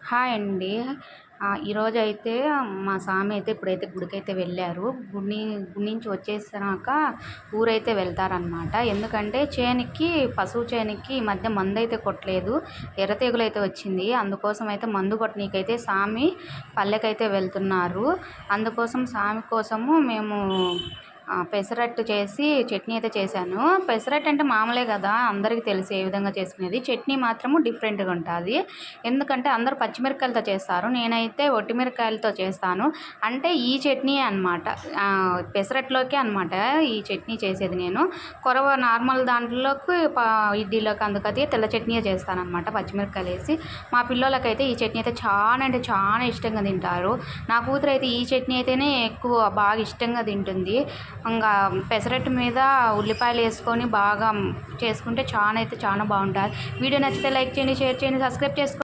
Hi అండి. ఈరోజైతే మా స్వామి అయితే ఇప్పుడైతే గుడికైతే వెళ్ళారు. గుడి నుంచి వచ్చేసినాక ఊరైతే వెళ్తారనమాట. ఎందుకంటే పశువు చేనికి ఈ మధ్య మందైతే కొట్టలేదు. ఎర్రతెగులైతే వచ్చింది. అందుకోసం అయితే మందు కొట్టనీకైతే స్వామి పల్లెకైతే వెళ్తున్నారు. అందుకోసం స్వామి కోసము మేము పెసరట్టు చేసి చట్నీ అయితే చేశాను. పెసరట్టు అంటే మామూలే కదా, అందరికీ తెలుసు ఏ విధంగా చేసుకునేది. చట్నీ మాత్రము డిఫరెంట్‌గా ఉంటుంది. ఎందుకంటే అందరూ పచ్చిమిరపకాయలతో చేస్తారు. నేనైతే ఒట్టిమిరపకాయలతో చేస్తాను. అంటే ఈ చట్నీయే అనమాట. పెసరట్టులోకే అనమాట ఈ చట్నీ చేసేది నేను. నార్మల్ దాంట్లోకి ఇడ్లీలోకి అందుకది తెల్ల చట్నీయే చేస్తాననమాట పచ్చిమిరపకాయలేసి. మా పిల్లోళ్ళకైతే ఈ చట్నీ అయితే చాలా అంటే చాలా ఇష్టంగా తింటారు. నా కూతురైతే ఈ చట్నీ అయితేనే ఎక్కువ బాగా ఇష్టంగా తింటుంది. ఇంకా పెసరట్టు మీద ఉల్లిపాయలు వేసుకొని బాగా చేసుకుంటే చాలా అయితే చాలా బాగుంటుంది. వీడియో నచ్చితే లైక్ చేయండి, షేర్ చేయండి, సబ్స్క్రైబ్ చేసుకోండి.